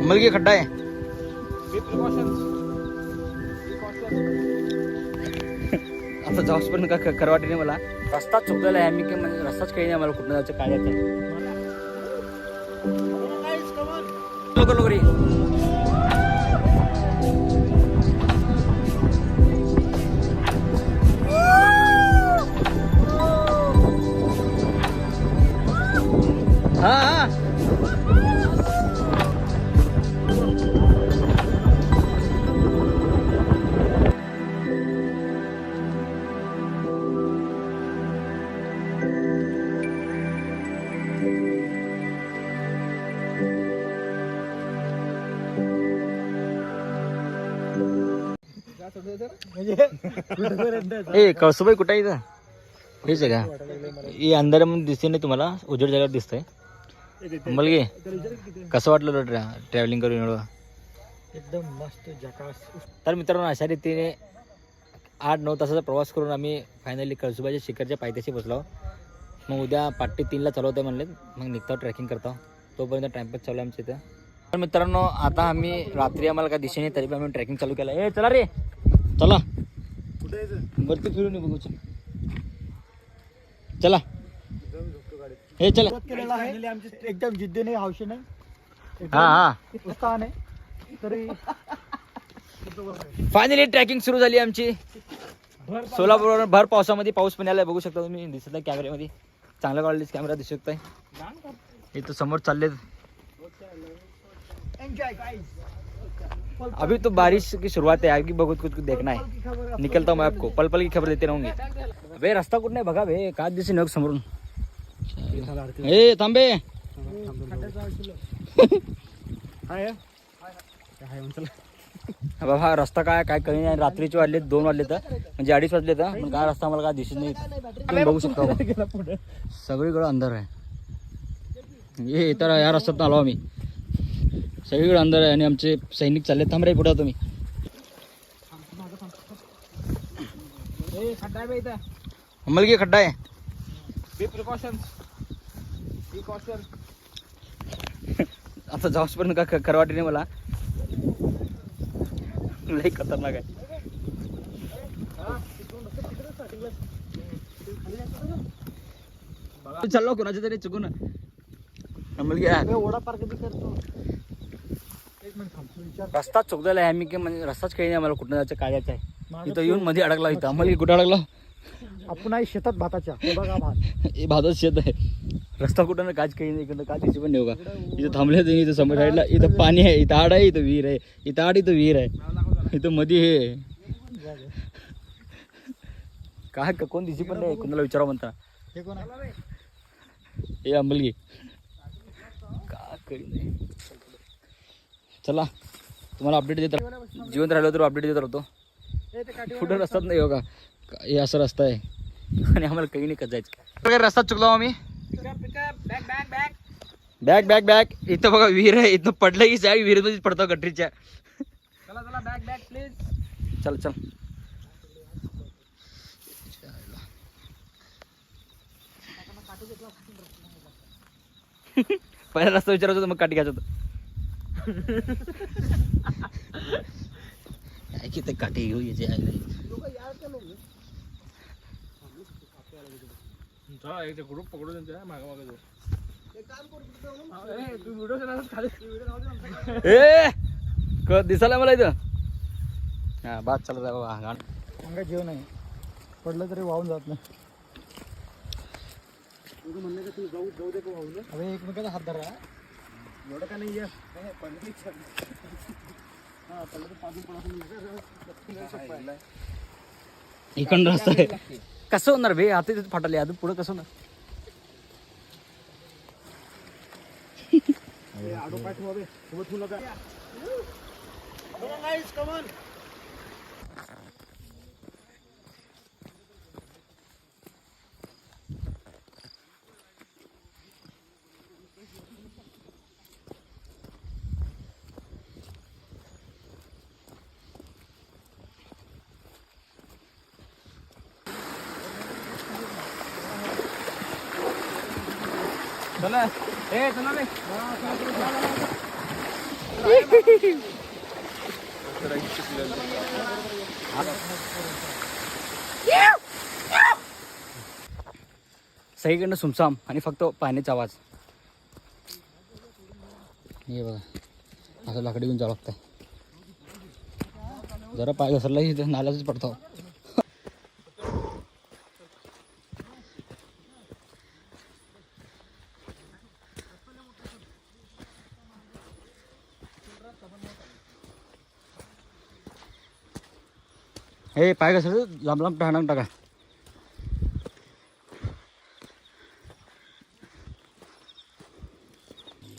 मुलगी खड्डा आहे. आता जाऊस पण खरं वाटत नाही मला. रस्ताच चुकलेला आहे. मी काय म्हणजे रस्ताच काही नाही मला कुठं जायचं काय जायचं. लोक रे हा हा ए कळसुबाई कुठं आहे इथं? हेच आहे का? हे अंधारामध्ये दिसते नाही तुम्हाला, उजेड जगात दिसतंय. मुलगी कसं वाटलं ट्रॅव्हलिंग करून एवढं? एकदम मस्त झकास. तर मित्रांनो अशा रीतीने 8-9 तासाचा प्रवास करून आम्ही फायनली कळसुबाईच्या शिखरच्या पायथ्याशी पोचलो. मग उद्या 5:30ला चालवतोय म्हणले, मग निघतो ट्रेकिंग करतो. तोपर्यंत टाइमपास चालू आहे आमच्या इथं. तर मित्रांनो आता आम्ही रात्री आम्हाला काय दिशेने तरी पण आम्ही ट्रेकिंग चालू केलं. ए चला रे चला वरती फिरून बघू. चला हे चला. एकदम जिद्दीने हौशी नाही. हा हा उत्साहाने तरी फायनली ट्रॅकिंग सुरू झाली आमची. सोलापूर भर पावसामध्ये पाऊस पण आलाय बघू शकता तुम्ही. दिसत आहे कॅमेऱ्यामध्ये, चांगला क्वालिटीचा कॅमेरा दिसू शकताय. इथं समोर चालले. अभी तो बारिश की शुरुआत है, आगे बहुत कुछ देखना है. निकलता हूँ मैं आपको, पल पल की खबर देते रहूंगी. अबे रस्ता कुठं नाही बघा बे, काय दिसे नग समोरून. ए थांबे. बाबा रस्ता काय काय कळी नाही. रात्रीचे वाजले 2 वाजले तर म्हणजे 2:30 वाजले तर, पण काय रस्ता मला काय दिसत नाही. तुम्ही बघू शकता सगळीकडे अंधार आहे. हे तर या रस्त्यात आलो आम्ही, सगळीकडे अंधार आहे आणि आमचे सैनिक चालले. थांब रे पुढे तुम्ही. मुलगी खड्डा आहे. आता जाऊस पण खरं वाटत नाही मला. लई खतरनाक आहे. चाललो कोणाच्या तरी चुकून. मुलगी ओढा पार कधी करतो. रस्ताच चुकलेला आहे. मी काय म्हणजे रस्ताच काही नाही मला कुठं जायचं काय जायचं आहे. इथं येऊन मध्ये अडकला. इथं मुलगी कुठं अडकला? आपण आहे शेतात भाताच्या. बघा भात, हे भातच शेत आहे. रस्ता कुठं ना काच काही नाही. इकडं काय दिशी पण नाही का. इथं थांबले तुम्ही. इथं समोर साईडला इथं पाणी आहे. इथं आड आहे, इथं विहीर आहे. इथं आड इथं विहीर आहे. इथं मध्ये हे काय कोण दिशी पण नाही. कोणाला विचारा म्हणता. हे कोण आहे? हे अंबलगी का करी नाही. चला तुम्हाला अपडेट देत जिवंत राहिलो तर अपडेट देत राहतो. पुढे रस्ताच नाही हो का. हे असं रस्ता आहे आणि आम्हाला काही नाही करत जायचं. रस्ता चुकलो आम्ही. Bag bag bag. इथं बघा विहीर आहे. इथं पडलं की जाय विहीर मध्येच पडतो गटरीच्या. चला चला बॅग बॅग प्लीज. चल चल. पहिला रस्ता विचारायचा मग काठी घ्यायचं होतं. किती काठी घेऊ याचे ग्रुप पकडून दिसायला मला इथं. हा बात चालत आहे. अंगा जीव नाही, पडलं तरी वाहून जात नाही. अबे एकमेकाचा हात धरा. एवढं का नाही इकडं रस्ता आहे. कसं होणार भे. आता तिथे फाटले अजून पुढं कसं होणार. चला ए चला रे सगळीकडनं सुमसाम आणि फक्त पाण्याचा आवाज. हे बघा असं लाकडी घेऊन जावं लागतंय. जरा पाय घसरला की नाल्याच पडतो. हे पाय घसरलं लांब लांब टहाणा टाका.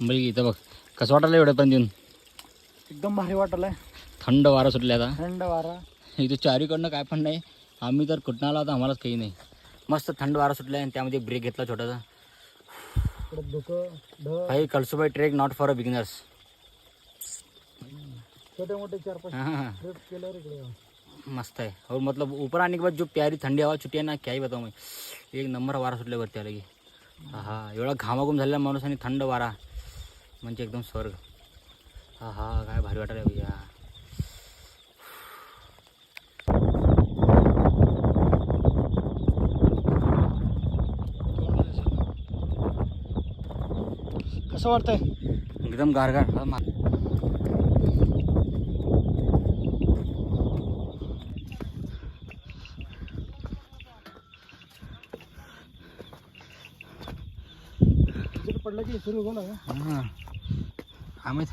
मुलगी इथं बघ कसं वाटायला एवढं पण देऊन. एकदम भारी वाटलंय. थंड वारा सुटले आता. थंड वारा. इथं चारीकडनं काय पण नाही. आम्ही तर कुठं आला तर आम्हालाच काही नाही. मस्त थंड वारा सुटला आणि त्यामध्ये ब्रेक घेतला छोटासा. भाई Kalsubai trek not for a beginners. छोटे मोठे 4-5 ट्रिप केले रे इकडे. मस्त है. और मतलब ऊपर आने के बाद जो प्यारी ठंडी हवा छुट्टी है ना, क्या ही बताऊँ मैं. एक नंबर वारा सुटले वरती आलं की. हा एवढा घामाघूम झालेला माणूस आणि थंड वारा म्हणजे एकदम स्वर्ग. हा हा काय भारी वाटायला भैया. कसं वाटतंय? एकदम गारगार. पडलं की सुरू झालं. हां आम्ही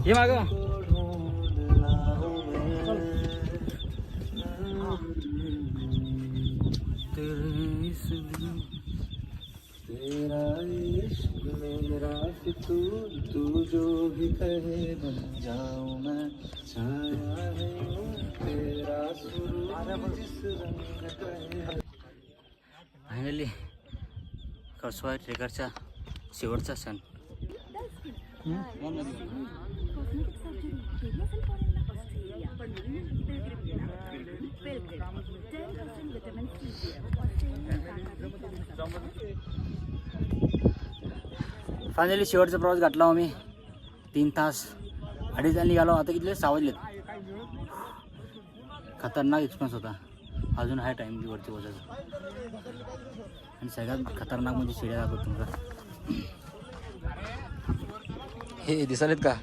ये मागं. तेरा इश्क मेरा फितूर तू जो भी कहे बन जाऊं मैं छाया है तेरा सुरूर जिस रंग कहे. फायनली कळसुबाई ट्रेकरचा शेवटचा सण. फायनली शेवटचा प्रवास गाठला आम्ही. 3 तास 2.5 निघालो. आता किती 6 वाजलेत. खतरनाक एक्सपिरियन्स होता. अजून आहे टाईम वरती पोहोचायचा. आणि सगळ्यात खतरनाक म्हणजे शिड्या दाखवतो तुमचा. हे दिसालेत का?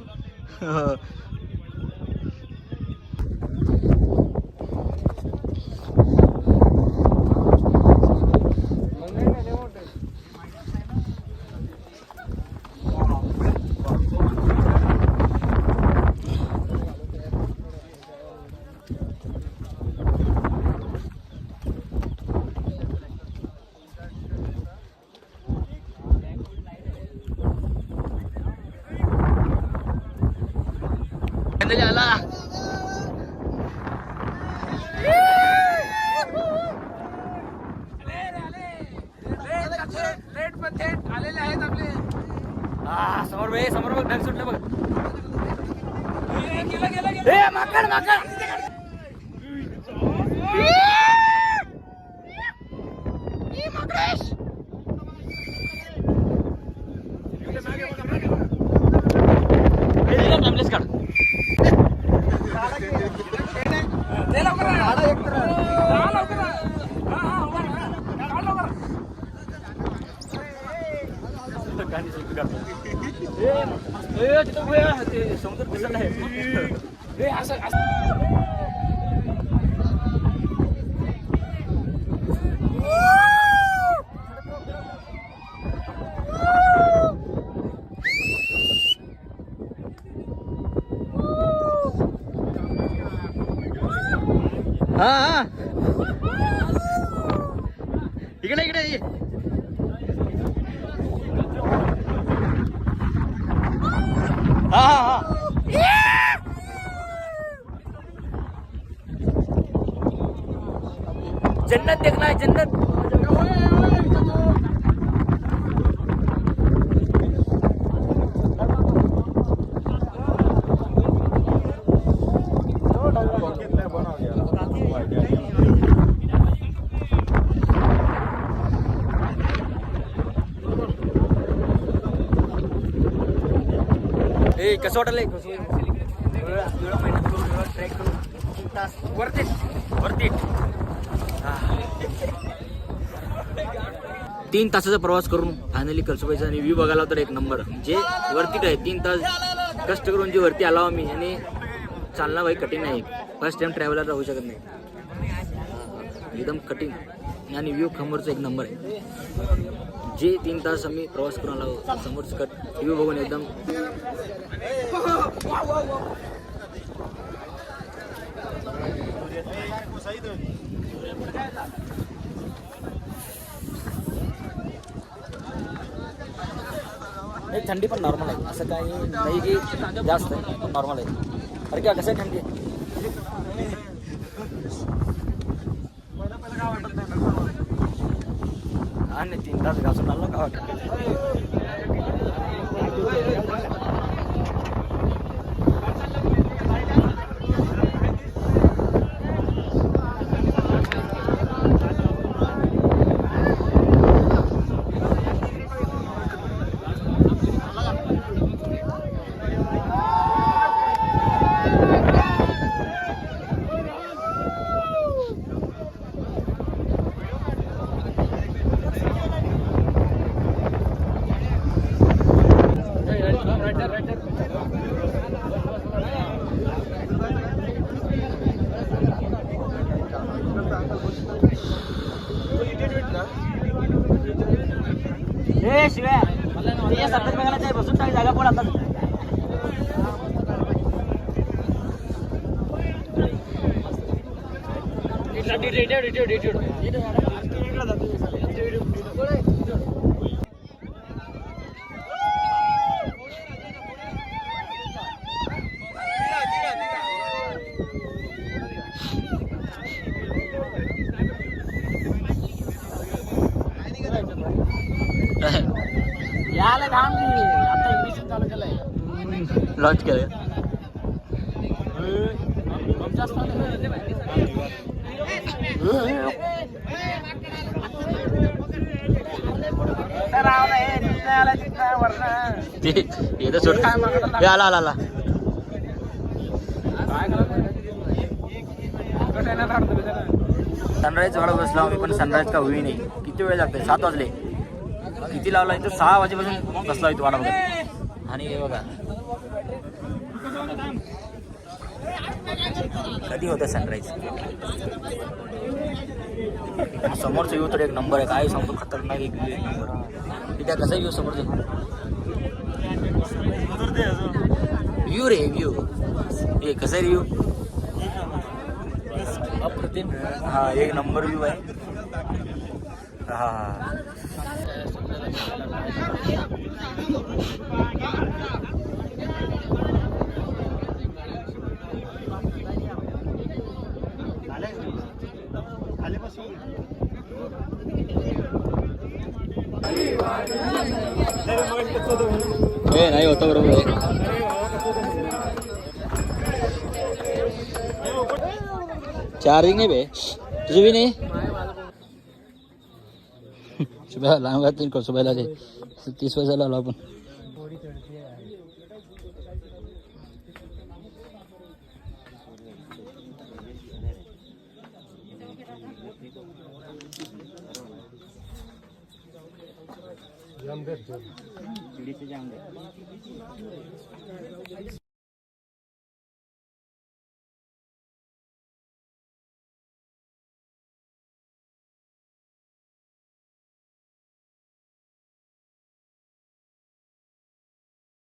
आला आलेले आहेत आपले. समोर बघ समोर बघ ढग सुटलं बघ. माकड माकड टाइमलेस काढ. समुद्र दिसत आहे. हा हा इकडे इकडे ये. हा हा हा जन्नत देखना है जन्नत. ए कसं वाटलंय एवढा मेहनत करून एवढा ट्रॅक करून 3 तास वरती 3 तासाचा प्रवास करून फायनली कळसुबाईचा आणि व्ह्यू बघायला तर एक नंबर जे वरती आहे. 3 तास कष्ट करून जे वरती आलो आम्ही आणि चालना भाई कठीण आहे. फर्स्ट टाइम ट्रॅव्हलर राहू शकत नाही एकदम कठीण आणि व्ह्यू समोरचा एक नंबर आहे. जे 3 तास आम्ही प्रवास करून आलो समोरच व्ह्यू बघून एकदम थंडी पण नॉर्मल आहे. असं काही नाही की जास्त आहे पण नॉर्मल आहे. अरे क्या कसं थंडी आहे आणि 3 तास घासून आलो का वाटत. शिवाय सत्तर बघायला बसून टाक जागा पण आता याला काम आता इंग्लिश चालू केलंय लॉन्च केलंय आला आला आला सनराईज वाढत बसला आम्ही पण सनराईज का होई नाही. किती वेळ लागतोय 7 वाजले. किती लावला इथं 6 वाजेपासून बसला इथं वाडा बघत. आणि हे बघा कधी होतं सनराईज. समोरचा व्ह्यू तर एक नंबर आहे. काय सांगतो खतरनाक एक व्ह्यू एक नंबर. तिथे कसा व्ह्यू समोरचा व्ह्यू रे व्ह्यू हे कसा रिव्ह्यू अप्रतिम. हा एक नंबर व्ह्यू आहे. हा नाही होतं बरोबर आहे. चार्जिंग नाही बे तुझं बी नाही. सुबह लांब तीन सुबह 30 वाजायला आलो आपण.